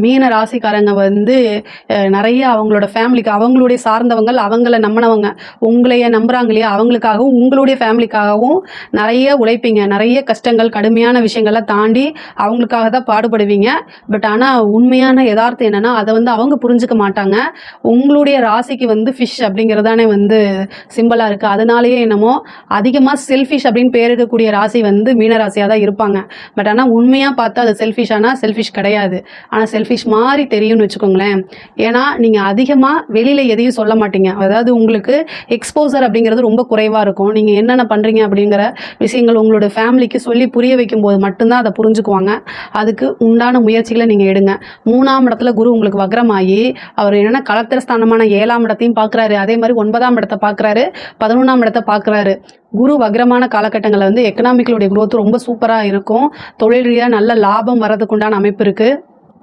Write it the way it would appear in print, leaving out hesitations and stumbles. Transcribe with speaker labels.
Speaker 1: மீன ராசிக்காரங்க வந்து நிறைய அவங்களோட ஃபேமிலிக்கு அவங்களுடைய சார்ந்தவங்கள் அவங்கள நம்பினவங்க உங்களைய நம்புகிறாங்க இல்லையா, அவங்களுக்காகவும் உங்களுடைய ஃபேமிலிக்காகவும் நிறைய உழைப்பீங்க. நிறைய கஷ்டங்கள் கடுமையான விஷயங்கள்லாம் தாண்டி அவங்களுக்காக தான் பாடுபடுவீங்க. பட் ஆனால் உண்மையான யதார்த்தம் என்னென்னா அதை வந்து அவங்க புரிஞ்சுக்க மாட்டாங்க. உங்களுடைய ராசிக்கு வந்து ஃபிஷ் அப்படிங்கிறதானே வந்து சிம்பிளாக இருக்குது. அதனாலேயே என்னமோ அதிகமாக செல்ஃபிஷ் அப்படின்னு பேர் இருக்கக்கூடிய ராசி வந்து மீனராசியாக தான் இருப்பாங்க. பட் ஆனால் உண்மையாக பார்த்தா அது செல்ஃபிஷானா செல்ஃபிஷ் கிடையாது. ஆனால் செல்ஃபிஷ் மாதிரி தெரியும்னு வச்சுக்கோங்களேன். ஏன்னா நீங்கள் அதிகமாக வெளியில் எதையும் சொல்ல மாட்டீங்க. அதாவது உங்களுக்கு எக்ஸ்போசர் அப்படிங்கிறது ரொம்ப குறைவாக இருக்கும். நீங்கள் என்னென்ன பண்ணுறீங்க அப்படிங்கிற விஷயங்கள் உங்களோட ஃபேமிலிக்கு சொல்லி புரிய வைக்கும்போது மட்டும்தான் அதை புரிஞ்சுக்குவாங்க. அதுக்கு உண்டான முயற்சிகளை நீங்கள் எடுங்க. 3ஆம் இடத்துல குரு உங்களுக்கு வக்ரமாகி அவர் என்னென்னா கலத்திரஸ்தானமான 7ஆம் இடத்தையும் பார்க்குறாரு. அதே மாதிரி 9ஆம் இடத்தை பார்க்குறாரு, 11ஆம் இடத்தை பார்க்குறாரு. குரு வக்ரமான காலகட்டங்களில் வந்து எக்கனாமிக்களுடைய growth ரொம்ப சூப்பராக இருக்கும். தொழில் ரீதியாக நல்ல லாபம் வர்றதுக்கு உண்டான அமைப்பு இருக்குது.